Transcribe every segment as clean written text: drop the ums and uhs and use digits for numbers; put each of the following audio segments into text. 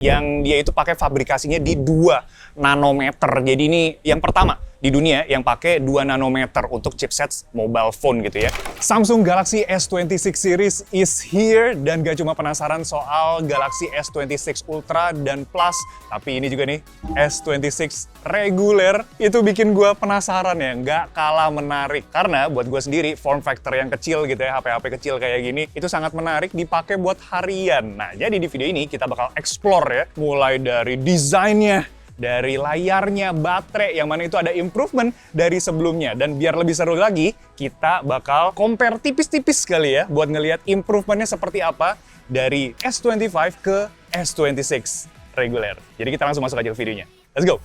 yang dia itu pakai fabrikasinya di 2 nanometer. Jadi ini yang pertama di dunia yang pakai 2 nanometer untuk chipset mobile phone gitu ya. Samsung Galaxy S26 series is here, dan gak cuma penasaran soal Galaxy S26 Ultra dan Plus, tapi ini juga nih S26 reguler. Itu bikin gue penasaran ya, nggak kalah menarik. Karena buat gue sendiri form factor yang kecil gitu ya, HP-HP kecil kayak gini, itu sangat menarik dipakai buat harian. Nah, jadi di video ini kita bakal explore ya, mulai dari desainnya, dari layarnya, baterai, yang mana itu ada improvement dari sebelumnya. Dan biar lebih seru lagi, kita bakal compare tipis-tipis kali ya, buat ngelihat improvementnya seperti apa dari S25 ke S26 reguler. Jadi kita langsung masuk aja ke videonya. Let's go!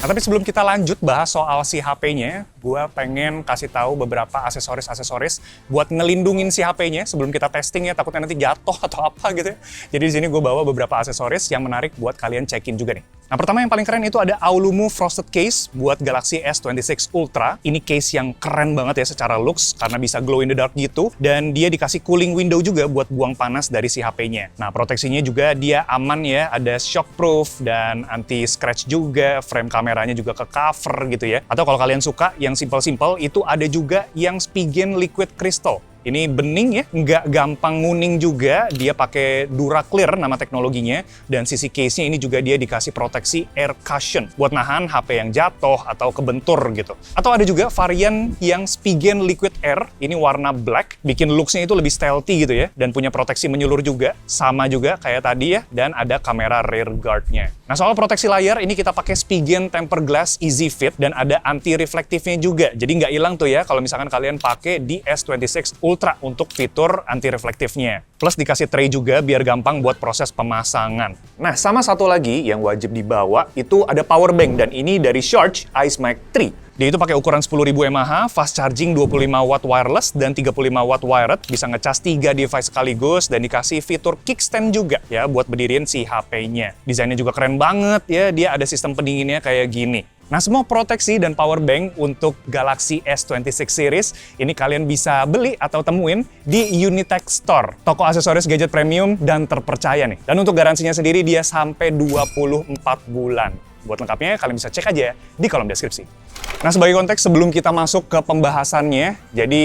Nah, tapi sebelum kita lanjut bahas soal si HP-nya, gue pengen kasih tahu beberapa aksesoris-aksesoris buat ngelindungin si HP-nya sebelum kita testing ya, takutnya nanti jatuh atau apa gitu ya. Jadi di sini gue bawa beberapa aksesoris yang menarik buat kalian cekin juga nih. Nah, pertama yang paling keren itu ada Aulumu Frosted Case buat Galaxy S26 Ultra. Ini case yang keren banget ya secara looks karena bisa glow in the dark gitu, dan dia dikasih cooling window juga buat buang panas dari si HP-nya. Nah, proteksinya juga dia aman ya, ada shockproof dan anti scratch juga, frame kameranya juga ke cover gitu ya. Atau kalau kalian suka yang simple-simple, itu ada juga yang Spigen Liquid Crystal. Ini bening ya, nggak gampang nguning juga, dia pakai DuraClear nama teknologinya, dan sisi case-nya ini juga dia dikasih proteksi air cushion buat nahan HP yang jatuh atau kebentur gitu. Atau ada juga varian yang Spigen Liquid Air, ini warna black, bikin looks-nya itu lebih stealthy gitu ya, dan punya proteksi menyeluruh juga, sama juga kayak tadi ya, dan ada kamera rear guard-nya. Nah, soal proteksi layar, ini kita pakai Spigen Tempered Glass Easy Fit, dan ada anti-reflektifnya juga, jadi nggak hilang tuh ya kalau misalkan kalian pakai di S26 Ultra untuk fitur anti-reflektifnya. Plus dikasih tray juga biar gampang buat proses pemasangan. Nah, sama satu lagi yang wajib dibawa itu ada power bank, dan ini dari Charge Ice Mic 3. Dia itu pakai ukuran 10.000 mAh, fast charging 25 watt wireless dan 35 watt wired, bisa ngecas 3 device sekaligus, dan dikasih fitur kickstand juga ya buat berdiriin si HP-nya. Desainnya juga keren banget ya, dia ada sistem pendinginnya kayak gini. Nah, semua proteksi dan power bank untuk Galaxy S26 series ini kalian bisa beli atau temuin di Unitech Store, toko aksesoris gadget premium dan terpercaya nih. Dan untuk garansinya sendiri dia sampai 24 bulan. Buat lengkapnya kalian bisa cek aja di kolom deskripsi. Nah, sebagai konteks sebelum kita masuk ke pembahasannya, jadi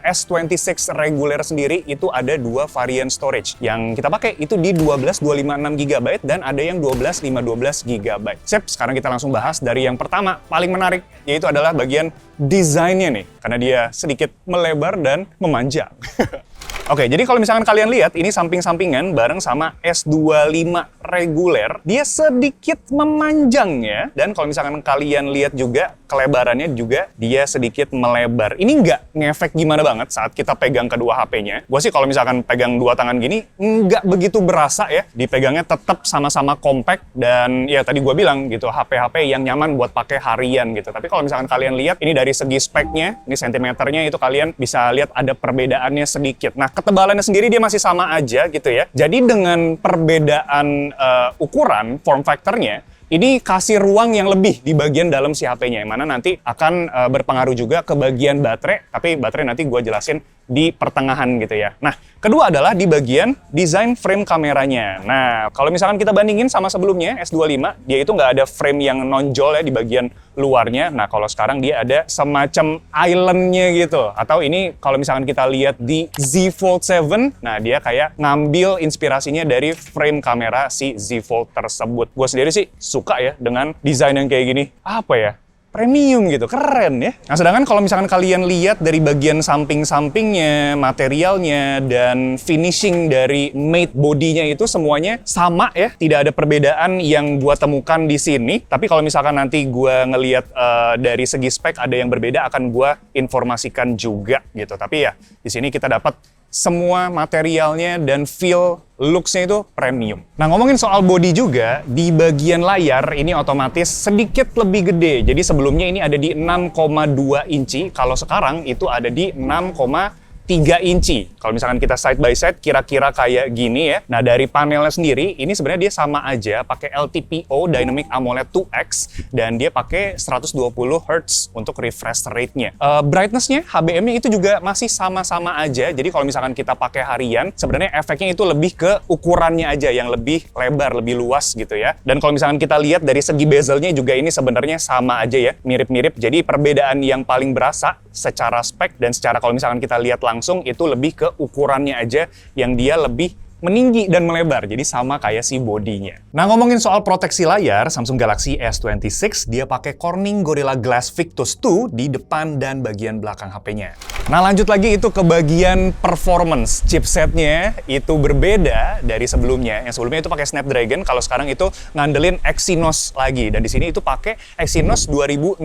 S26 reguler sendiri itu ada 2 varian storage. Yang kita pakai itu di 12/256 GB dan ada yang 12/512 GB. Sip, sekarang kita langsung bahas dari yang pertama, paling menarik, yaitu adalah bagian desainnya nih, karena dia sedikit melebar dan memanjang. Oke, jadi kalau misalkan kalian lihat, ini samping-sampingan bareng sama S25 reguler, dia sedikit memanjang ya. Dan kalau misalkan kalian lihat juga, kelebarannya juga dia sedikit melebar. Ini nggak ngefek gimana banget saat kita pegang kedua HP-nya. Gue sih kalau misalkan pegang 2 tangan gini, nggak begitu berasa ya. Dipegangnya tetap sama-sama compact, dan ya tadi gue bilang gitu, HP-HP yang nyaman buat pakai harian gitu. Tapi kalau misalkan kalian lihat, ini dari segi speknya, ini sentimeternya itu kalian bisa lihat ada perbedaannya sedikit. Nah, ketebalannya sendiri dia masih sama aja gitu ya. Jadi dengan perbedaan ukuran, form factor-nya, ini kasih ruang yang lebih di bagian dalam si HP-nya, yang mana nanti akan berpengaruh juga ke bagian baterai, tapi baterai nanti gue jelasin di pertengahan gitu ya. Nah, kedua adalah di bagian desain frame kameranya. Nah, kalau misalkan kita bandingin sama sebelumnya, S25, dia itu nggak ada frame yang nonjol ya di bagian luarnya. Nah, kalau sekarang dia ada semacam island-nya gitu. Atau ini kalau misalkan kita lihat di Z Fold 7, nah dia kayak ngambil inspirasinya dari frame kamera si Z Fold tersebut. Gue sendiri sih suka ya dengan desain yang kayak gini. Apa ya? Premium gitu, keren ya. Nah, sedangkan kalau misalkan kalian lihat dari bagian samping-sampingnya, materialnya, dan finishing dari mate bodinya itu semuanya sama ya. Tidak ada perbedaan yang gua temukan di sini. Tapi kalau misalkan nanti gua ngelihat dari segi spek ada yang berbeda, akan gua informasikan juga gitu. Tapi ya, di sini kita dapat semua materialnya dan feel looks-nya itu premium. Nah, ngomongin soal body juga, di bagian layar ini otomatis sedikit lebih gede. Jadi sebelumnya ini ada di 6,2 inci, kalau sekarang itu ada di 6,3 3 inci. Kalau misalkan kita side by side kira-kira kayak gini ya. Nah, dari panelnya sendiri ini sebenarnya dia sama aja pakai LTPO Dynamic AMOLED 2X dan dia pakai 120 Hz untuk refresh rate-nya. Brightness-nya, HBM-nya itu juga masih sama-sama aja. Jadi kalau misalkan kita pakai harian, sebenarnya efeknya itu lebih ke ukurannya aja yang lebih lebar, lebih luas gitu ya. Dan kalau misalkan kita lihat dari segi bezel-nya juga ini sebenarnya sama aja ya, mirip-mirip. Jadi perbedaan yang paling berasa secara spek dan secara kalau misalkan kita lihat langsung itu lebih ke ukurannya aja yang dia lebih meninggi dan melebar, jadi sama kayak si bodinya. Nah, ngomongin soal proteksi layar, Samsung Galaxy S26 dia pakai Corning Gorilla Glass Victus 2 di depan dan bagian belakang HP-nya. Nah, lanjut lagi itu ke bagian performance. Chipsetnya itu berbeda dari sebelumnya. Yang sebelumnya itu pakai Snapdragon, kalau sekarang itu ngandelin Exynos lagi. Dan di sini itu pakai Exynos 2600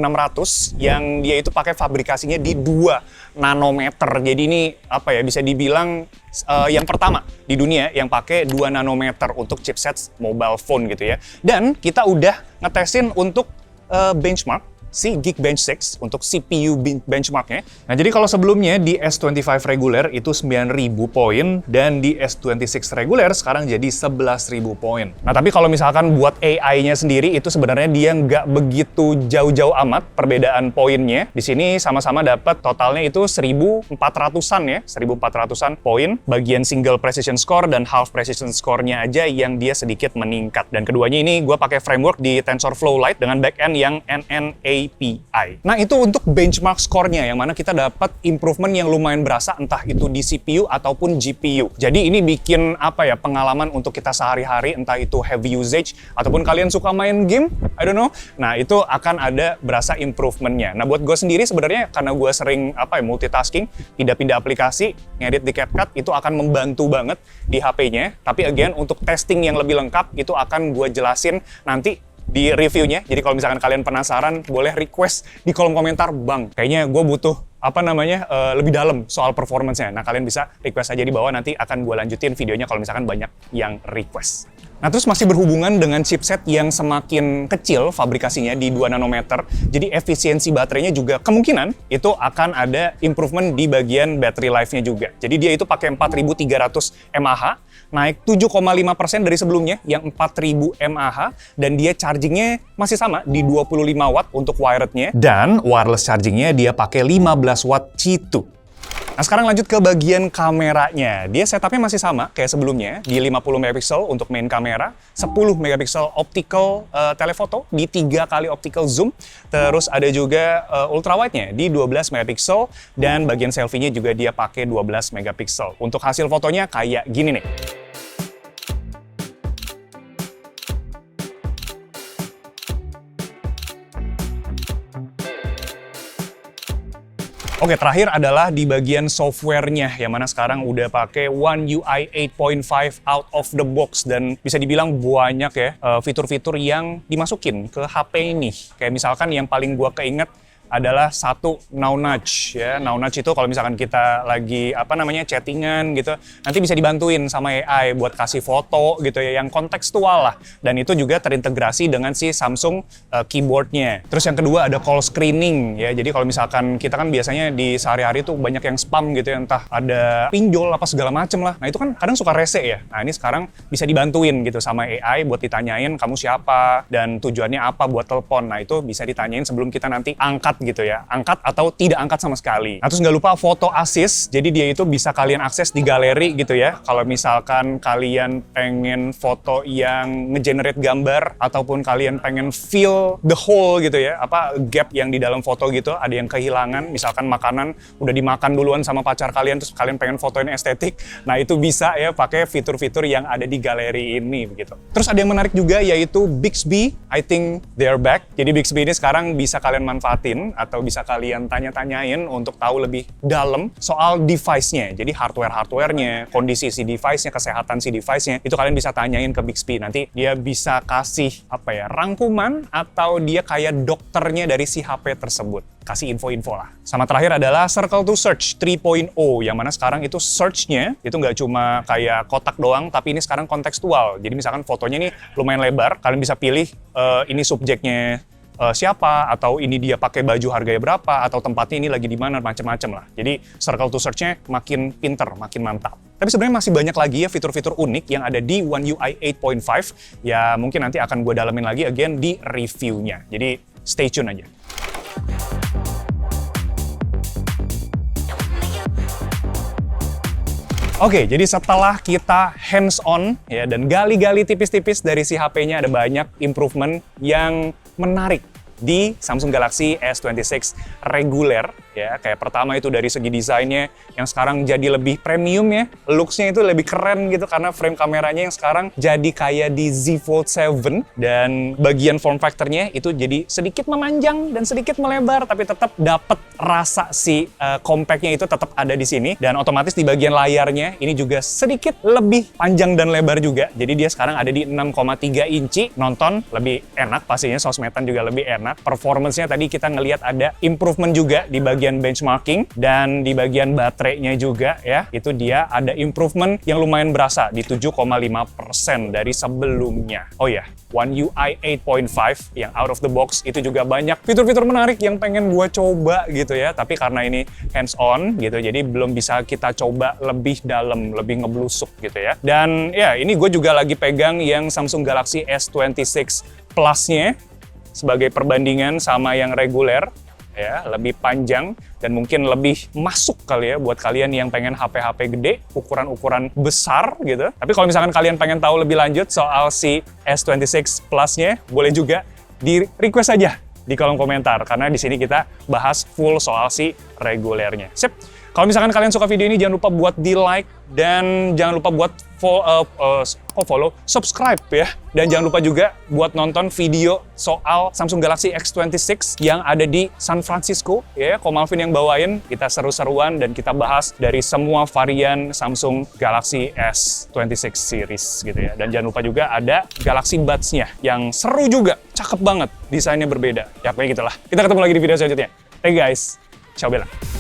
yang dia itu pakai fabrikasinya di 2 nanometer. Jadi ini apa ya, bisa dibilang yang pertama di dunia yang pakai 2 nanometer untuk chipset mobile phone gitu ya. Dan kita udah ngetesin untuk benchmark si Geekbench 6 untuk CPU benchmarknya. Nah, jadi kalau sebelumnya di S25 reguler itu 9.000 poin dan di S26 reguler sekarang jadi 11.000 poin. Nah, tapi kalau misalkan buat AI-nya sendiri itu sebenarnya dia nggak begitu jauh-jauh amat perbedaan poinnya. Di sini sama-sama dapat totalnya itu 1.400-an ya, 1.400-an poin. Bagian single precision score dan half precision score-nya aja yang dia sedikit meningkat. Dan keduanya ini gue pakai framework di TensorFlow Lite dengan backend yang NNA API. Nah, itu untuk benchmark score-nya, yang mana kita dapat improvement yang lumayan berasa, entah itu di CPU ataupun GPU. Jadi ini bikin apa ya, pengalaman untuk kita sehari-hari, entah itu heavy usage, ataupun kalian suka main game, I don't know. Nah, itu akan ada berasa improvement-nya. Nah, buat gue sendiri sebenarnya, karena gue sering apa ya, multitasking, pindah-pindah aplikasi, ngedit di CapCut, itu akan membantu banget di HP-nya. Tapi again, untuk testing yang lebih lengkap, itu akan gue jelasin nanti di reviewnya. Jadi kalau misalkan kalian penasaran, boleh request di kolom komentar, Bang, kayaknya gue butuh lebih dalam soal performance-nya. Nah, kalian bisa request aja di bawah, nanti akan gue lanjutin videonya kalau misalkan banyak yang request. Nah, terus masih berhubungan dengan chipset yang semakin kecil fabrikasinya di 2 nanometer, jadi efisiensi baterainya juga kemungkinan itu akan ada improvement di bagian battery life-nya juga. Jadi dia itu pakai 4.300 mAh, naik 7,5% dari sebelumnya yang 4.000 mAh, dan dia chargingnya masih sama di 25 watt untuk wirednya, dan wireless chargingnya dia pakai 15 watt Qi2. Nah, sekarang lanjut ke bagian kameranya. Dia setupnya masih sama kayak sebelumnya, di 50 megapiksel untuk main kamera, 10 megapiksel optical telephoto di 3 kali optical zoom, terus ada juga ultrawide-nya di 12 megapiksel, dan bagian selfie-nya juga dia pakai 12 megapiksel. Untuk hasil fotonya kayak gini nih. Oke, terakhir adalah di bagian software-nya, yang mana sekarang udah pakai One UI 8.5 out of the box, dan bisa dibilang banyak ya fitur-fitur yang dimasukin ke HP ini. Kayak misalkan yang paling gua keinget adalah satu Now Nudge ya. Now Nudge itu kalau misalkan kita lagi chattingan gitu, nanti bisa dibantuin sama AI buat kasih foto gitu ya, yang kontekstual lah. Dan itu juga terintegrasi dengan si Samsung keyboard-nya. Terus yang kedua ada call screening ya. Jadi kalau misalkan kita kan biasanya di sehari-hari tuh banyak yang spam gitu ya, entah ada pinjol apa segala macem lah. Nah, itu kan kadang suka rese ya. Nah, ini sekarang bisa dibantuin gitu sama AI buat ditanyain kamu siapa dan tujuannya apa buat telepon. Nah, itu bisa ditanyain sebelum kita nanti angkat gitu ya, angkat atau tidak angkat sama sekali. Nah, terus nggak lupa foto assist, jadi dia itu bisa kalian akses di galeri gitu ya. Kalau misalkan kalian pengen foto yang ngegenerate gambar, ataupun kalian pengen feel the whole gitu ya, gap yang di dalam foto gitu, ada yang kehilangan, misalkan makanan udah dimakan duluan sama pacar kalian, terus kalian pengen fotoin estetik, nah itu bisa ya pakai fitur-fitur yang ada di galeri ini begitu. Terus ada yang menarik juga yaitu Bixby, I think they're back. Jadi Bixby ini sekarang bisa kalian manfaatin atau bisa kalian tanya-tanyain untuk tahu lebih dalam soal device-nya. Jadi hardware-hardware-nya, kondisi si device-nya, kesehatan si device-nya, itu kalian bisa tanyain ke Bixby. Nanti dia bisa kasih rangkuman, atau dia kayak dokternya dari si HP tersebut. Kasih info-info lah. Sama terakhir adalah Circle to Search 3.0, yang mana sekarang itu search-nya itu nggak cuma kayak kotak doang, tapi ini sekarang kontekstual. Jadi misalkan fotonya ini lumayan lebar, kalian bisa pilih ini subjeknya siapa, atau ini dia pakai baju harganya berapa, atau tempatnya ini lagi di mana, macam-macam lah. Jadi circle to search-nya makin pinter, makin mantap. Tapi sebenarnya masih banyak lagi ya fitur-fitur unik yang ada di One UI 8.5. Ya mungkin nanti akan gue dalamin lagi again di review-nya. Jadi stay tune aja. Oke, jadi setelah kita hands-on ya dan gali-gali tipis-tipis dari si HP-nya, ada banyak improvement yang menarik di Samsung Galaxy S26 reguler ya. Kayak pertama itu dari segi desainnya yang sekarang jadi lebih premium ya, looks-nya itu lebih keren gitu karena frame kameranya yang sekarang jadi kayak di Z Fold 7 dan bagian form factor-nya itu jadi sedikit memanjang dan sedikit melebar tapi tetap dapat rasa si compact-nya itu tetap ada di sini, dan otomatis di bagian layarnya ini juga sedikit lebih panjang dan lebar juga. Jadi dia sekarang ada di 6,3 inci, nonton lebih enak pastinya, sosmedan juga lebih enak. Performance-nya tadi kita ngelihat ada improvement juga di bagian benchmarking dan di bagian baterainya juga ya. Itu dia ada improvement yang lumayan berasa di 7,5% dari sebelumnya. Oh ya, One UI 8.5 yang out of the box itu juga banyak fitur-fitur menarik yang pengen gua coba gitu ya. Tapi karena ini hands-on gitu, jadi belum bisa kita coba lebih dalam, lebih ngeblusuk gitu ya. Dan ya ini gue juga lagi pegang yang Samsung Galaxy S26 Plus-nya sebagai perbandingan sama yang reguler ya, lebih panjang dan mungkin lebih masuk kali ya buat kalian yang pengen HP-HP gede, ukuran-ukuran besar gitu. Tapi kalau misalkan kalian pengen tahu lebih lanjut soal si S26 Plus-nya, boleh juga di request aja di kolom komentar karena di sini kita bahas full soal si regulernya. Sip. Kalau misalkan kalian suka video ini, jangan lupa buat di like dan jangan lupa buat follow, subscribe ya. Dan jangan lupa juga buat nonton video soal Samsung Galaxy S26 yang ada di San Francisco ya. Ko Malvin yang bawain, kita seru-seruan dan kita bahas dari semua varian Samsung Galaxy S26 series gitu ya. Dan jangan lupa juga ada Galaxy Buds-nya yang seru juga, cakep banget, desainnya berbeda. Ya pokoknya gitulah. Kita ketemu lagi di video selanjutnya. Thank you guys. Ciao Bella.